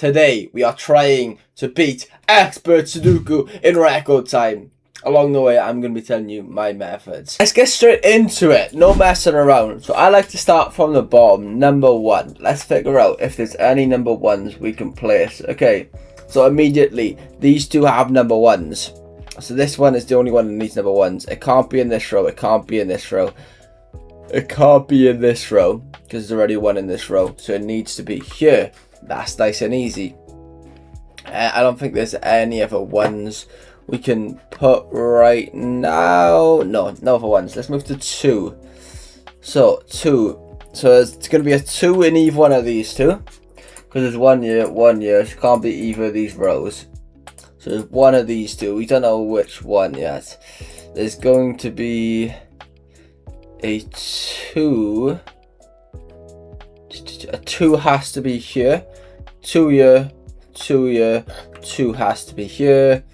Today we are trying to beat expert Sudoku in record time. Along the way, I'm going to be telling you my methods. Let's get straight into it. No messing around. So I like to start from the bottom. Number 1. Let's figure out if there's any number 1s we can place. Okay. So immediately, these two have number 1s. So this one is the only one that needs number 1s. It can't be in this row. It can't be in this row. It can't be in this row because there's already one in this row. So it needs to be here. That's nice and easy. I don't think there's any other ones we can put right now. No other ones. Let's move to 2. So 2. So it's going to be a 2 in either one of these two. Because there's 1 here, 1 here. So it can't be either of these rows. So there's one of these two. We don't know which one yet. There's going to be a 2. A 2 has to be here. 2 here. 2 here. 2 has to be here.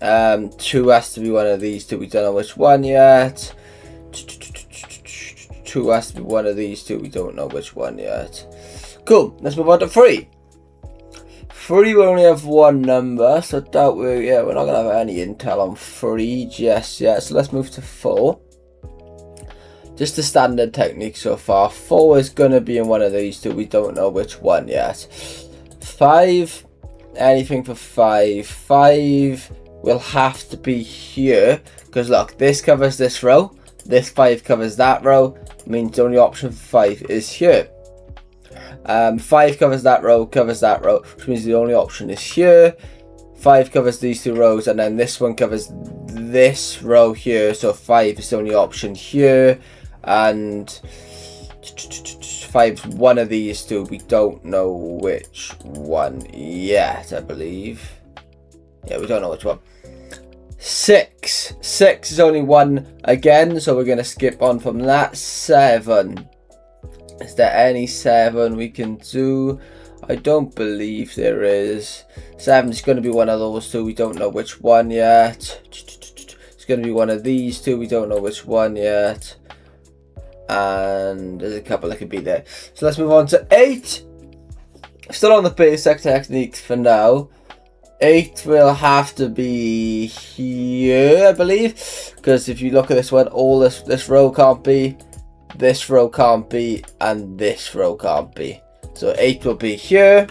2 has to be one of these two. We don't know which one yet. 2 has to be one of these two. We don't know which one yet. Cool. Let's move on to 3. 3 we only have one number, so doubt we're not gonna have any intel on 3 just yet. So let's move to 4. Just the standard technique so far. 4 is gonna be in one of these two. We don't know which one yet. 5. Anything for 5. 5 will have to be here because look, this covers this row. This 5 covers that row. Means the only option for 5 is here. 5 covers that row, which means the only option is here. 5 covers these two rows, and then this one covers this row here. So 5 is the only option here, and 5's one of these two. We don't know which one yet, I believe. Yeah, we don't know which one. 6 is only one again, so we're going to skip on from that. 7. Is there any 7 we can do? I don't believe there is. 7 is going to be one of those two. We don't know which one yet. It's going to be one of these two. We don't know which one yet. And there's a couple that could be there. So let's move on to 8. Still on the basic techniques for now. 8 will have to be here, I believe. Because if you look at this one, all this row can't be. This row can't be, and this row can't be. So 8 will be here,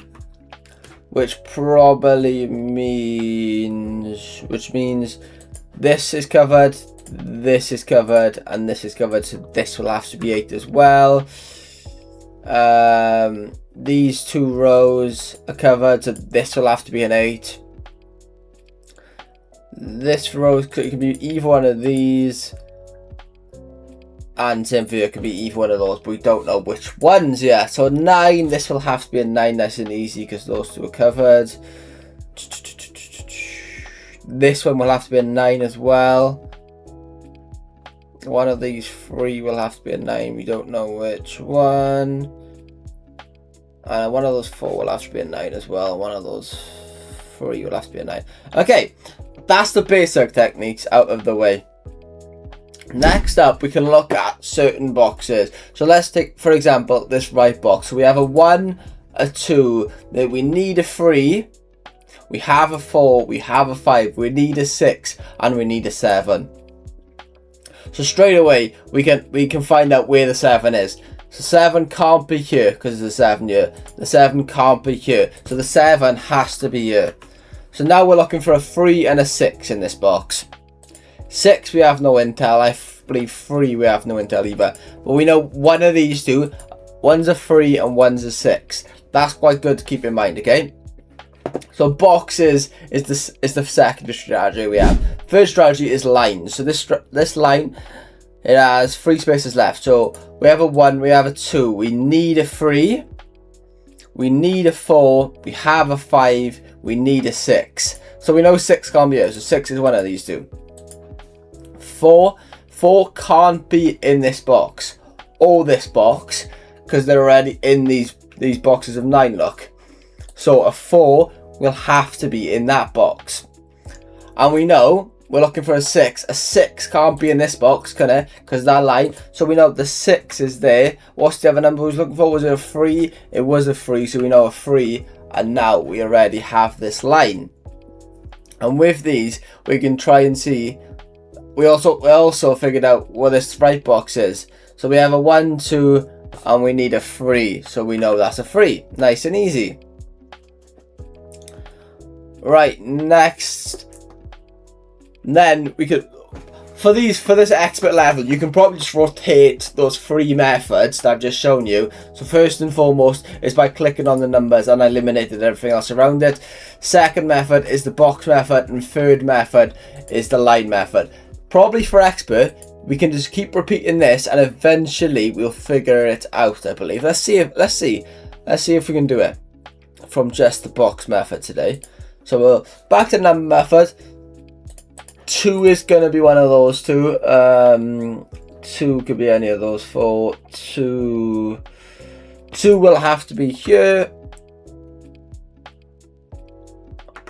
which probably means, this is covered, this is covered, and this is covered. So this will have to be 8 as well. These 2 rows are covered, so this will have to be an 8. This row could be either one of these. And same for you, it could be either one of those, but we don't know which ones yet. So 9, this will have to be a 9, nice and easy, because those two are covered. This one will have to be a 9 as well. One of these 3 will have to be a 9, we don't know which one. And one of those 4 will have to be a 9 as well. One of those 3 will have to be a 9. Okay, that's the basic techniques out of the way. Next up, we can look at certain boxes. So let's take, for example, this right box. So we have a 1, a 2, then we need a 3, we have a 4, we have a 5, we need a 6, and we need a 7. So straight away, we can find out where the 7 is. So 7 can't be here because there's a 7 here. The 7 can't be here. So the 7 has to be here. So now we're looking for a 3 and a 6 in this box. 6 we have no intel. I believe 3 we have no intel either. But we know one of these two. One's a 3 and one's a 6. That's quite good to keep in mind, okay? So boxes is the second strategy we have. Third strategy is lines. So this line, it has 3 spaces left. So we have a 1, we have a 2. We need a 3. We need a 4. We have a 5. We need a 6. So we know 6 can't be here. So 6 is one of these two. 4 can't be in this box or this box because they're already in these boxes of 9, look. So a 4 will have to be in that box. And we know we're looking for a 6. A 6 can't be in this box, can it? Because that line. So we know the 6 is there. What's the other number we was looking for? Was it a 3? It was a 3, so we know a 3 and now we already have this line. And with these, we can try and see. We also figured out what this right box is. So we have a 1, 2, and we need a 3. So we know that's a 3. Nice and easy. Right, next. Then we could, for this expert level, you can probably just rotate those 3 methods that I've just shown you. So first and foremost is by clicking on the numbers, and I eliminated everything else around it. Second method is the box method, and third method is the line method. Probably for expert, we can just keep repeating this, and eventually we'll figure it out, I believe. Let's see if we can do it from just the box method today. So we'll back to number method. 2 is going to be one of those two. 2 could be any of those 4. 2 will have to be here.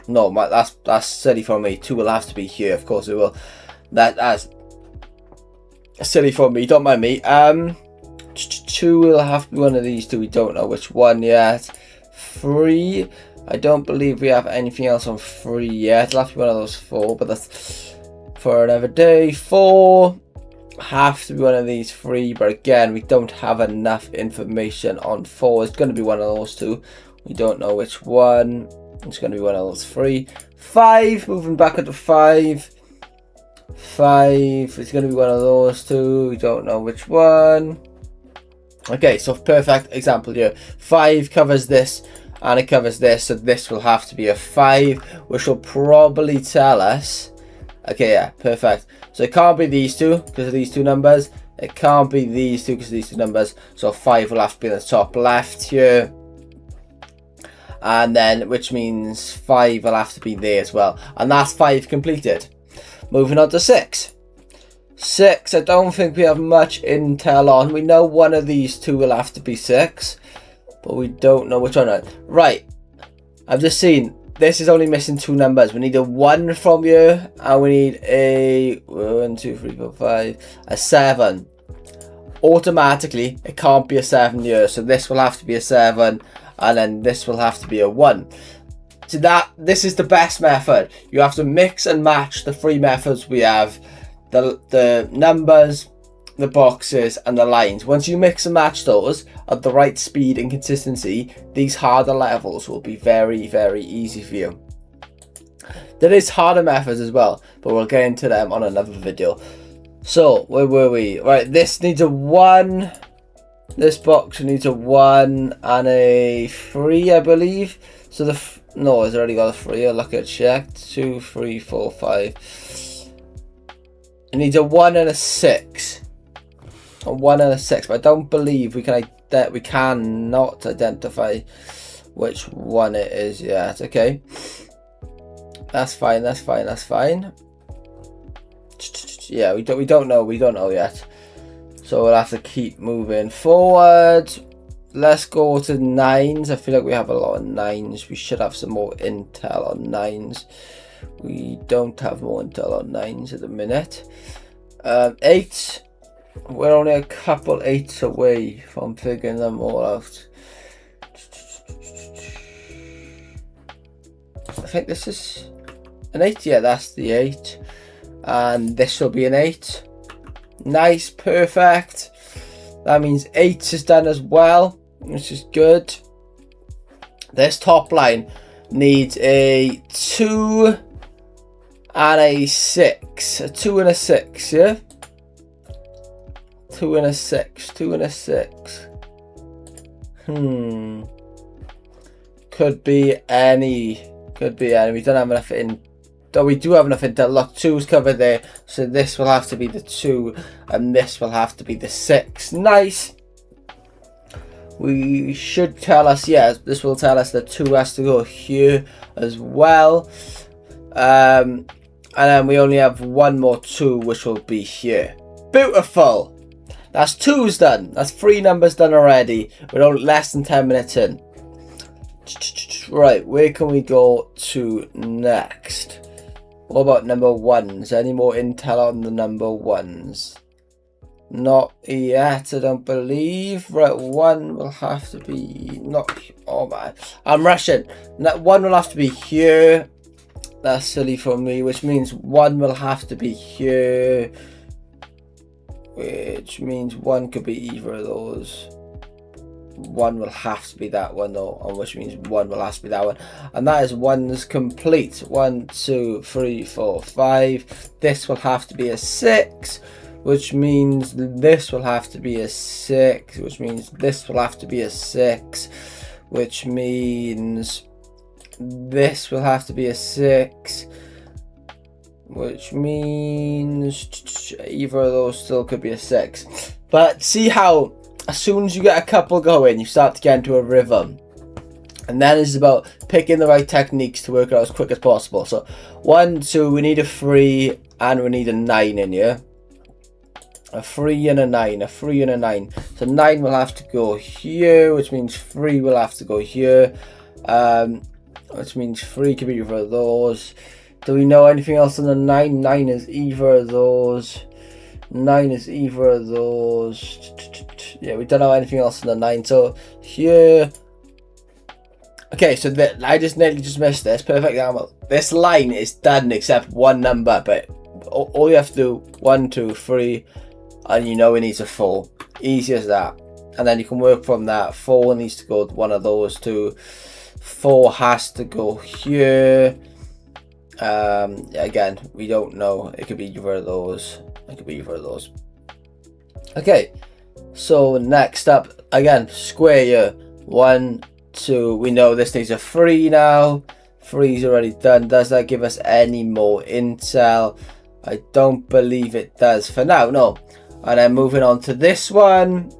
No, that's silly for me. 2 will have to be here. Of course it will. That's silly for me. Don't mind me. 2 will have to be one of these 2. We don't know which one yet. 3. I don't believe we have anything else on 3 yet. It'll have to be one of those 4, but that's for another day. 4 have to be one of these 3, but again, we don't have enough information on 4. It's going to be one of those 2. We don't know which one. It's going to be one of those 3. 5, moving back into 5. 5 is going to be one of those 2. We don't know which one. Okay, so perfect example here. 5 covers this, and it covers this, so this will have to be a 5, which will probably tell us. Okay, yeah, perfect. So it can't be these 2 because of these 2 numbers. It can't be these 2 because of these 2 numbers. So 5 will have to be in the top left here. And then, which means 5 will have to be there as well. And that's 5 completed. Moving on to 6. 6, I don't think we have much intel on. We know one of these 2 will have to be 6. But we don't know which one. Right, I've just seen this is only missing 2 numbers. We need a 1 from here, and we need a 1, 2, 3, 4, 5, a 7. Automatically, it can't be a 7 here, so this will have to be a 7, and then this will have to be a 1. So this is the best method. You have to mix and match the 3 methods we have: the numbers, the boxes, and the lines. Once you mix and match those at the right speed and consistency, these harder levels will be very, very easy for you. There is harder methods as well, but we'll get into them on another video. So where were we? Right, this needs a 1. This box needs a 1 and a 3, I believe. So no, it's already got a 3. I'll look at check. 2, 3, 4, 5. It needs a 1 and a 6. A 1 and a 6, but I don't believe we cannot identify which one it is yet. Okay, that's fine. That's fine. That's fine. Yeah, we don't know yet. So we'll have to keep moving forward. Let's go to 9s. I feel like we have a lot of 9s. We should have some more intel on 9s. We don't have more intel on 9s at the minute. 8. We're only a couple 8s away from figuring them all out. I think this is an 8. Yeah, that's the 8. And this will be an 8. Nice, perfect. That means 8 is done as well, which is good. This top line needs a 2 and a 6. A 2 and a 6, yeah? 2 and a 6. 2 and a 6. Could be any. Could be any. We don't have enough in. Oh, we do have enough intel. Look, 2's covered there. So this will have to be the 2. And this will have to be the 6. Nice. We should tell us, yeah, this will tell us that 2 has to go here as well. And then we only have one more 2, which will be here. Beautiful. That's 2's done. That's 3 numbers done already. We're only less than 10 minutes in. Right, where can we go to next? What about number 1s? Any more intel on the number 1s? Not yet, I don't believe. Right, 1 will have to be not. Oh man, I'm rushing. 1 will have to be here. That's silly for me, which means 1 will have to be here. Which means 1 could be either of those. 1 will have to be that one though, and which means 1 will have to be that one, and that is 1's complete. 1, 2, 3, 4, 5. This will have to be a 6, which means this will have to be a 6, which means this will have to be a 6, which means this will have to be a 6, which means either of those still could be a 6. But see how as soon as you get a couple going, you start to get into a rhythm. And then it's about picking the right techniques to work it out as quick as possible. So 1, 2, we need a 3 and we need a 9 in here. A 3 and a 9, a 3 and a 9. So 9 will have to go here, which means 3 will have to go here. Which means 3 could be either of those. Do we know anything else on the 9? 9 is either of those. 9 is either of those. Yeah, we don't know anything else on the 9. So here. Okay, so I just nearly just missed this. Perfect example. This line is done except one number, but all you have to do 1, 2, 3, and you know it needs a 4. Easy as that. And then you can work from that. 4 needs to go one of those two. 4 has to go here. Again, we don't know. It could be either of those. It could be either of those. Okay, so next up, again, square here. 1, 2. We know this needs a 3 now. 3 is already done. Does that give us any more intel? I don't believe it does for now, no. And then moving on to this one.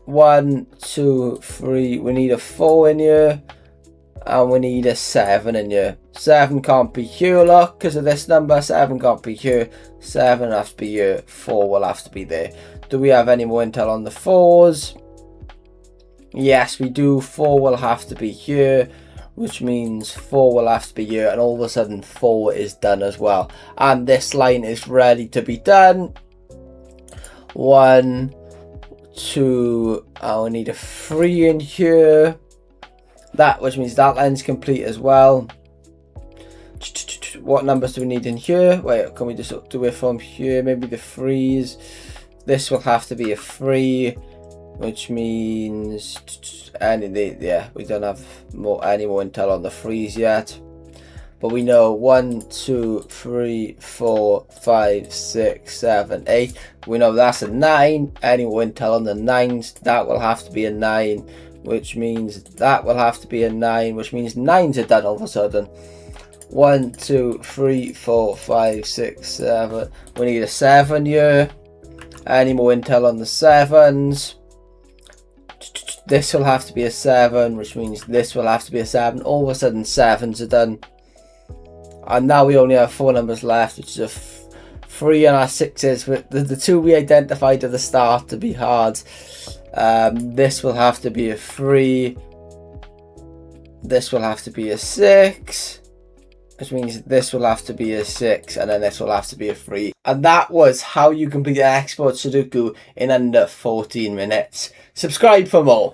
1, 2, 3. We need a 4 in here. And we need a 7 in here. 7 can't be here, look, because of this number. 7 can't be here. 7 has to be here. 4 will have to be there. Do we have any more intel on the 4s? Yes, we do. 4 will have to be here, which means 4 will have to be here. And all of a sudden, 4 is done as well. And this line is ready to be done. 1, 2. I need a 3 in here. That, which means that line's complete as well. What numbers do we need in here? Wait, can we just do it from here? Maybe the 3s. This will have to be a 3, which means yeah, we don't have any more intel on the 3s yet. But we know 1, 2, 3, 4, 5, 6, 7, 8. We know that's a 9. Any more intel on the 9s? That will have to be a 9. Which means that will have to be a 9, which means 9s are done all of a sudden. 1, 2, 3, 4, 5, 6, 7. We need a 7 here. Any more intel on the 7s? This will have to be a 7, which means this will have to be a 7. All of a sudden 7s are done. And now we only have 4 numbers left, which is a 3 and our 6s. The 2 we identified at the start to be hard. This will have to be a 3. This will have to be a 6. Which means this will have to be a 6. And then this will have to be a 3. And that was how you complete an export Sudoku in under 14 minutes. Subscribe for more.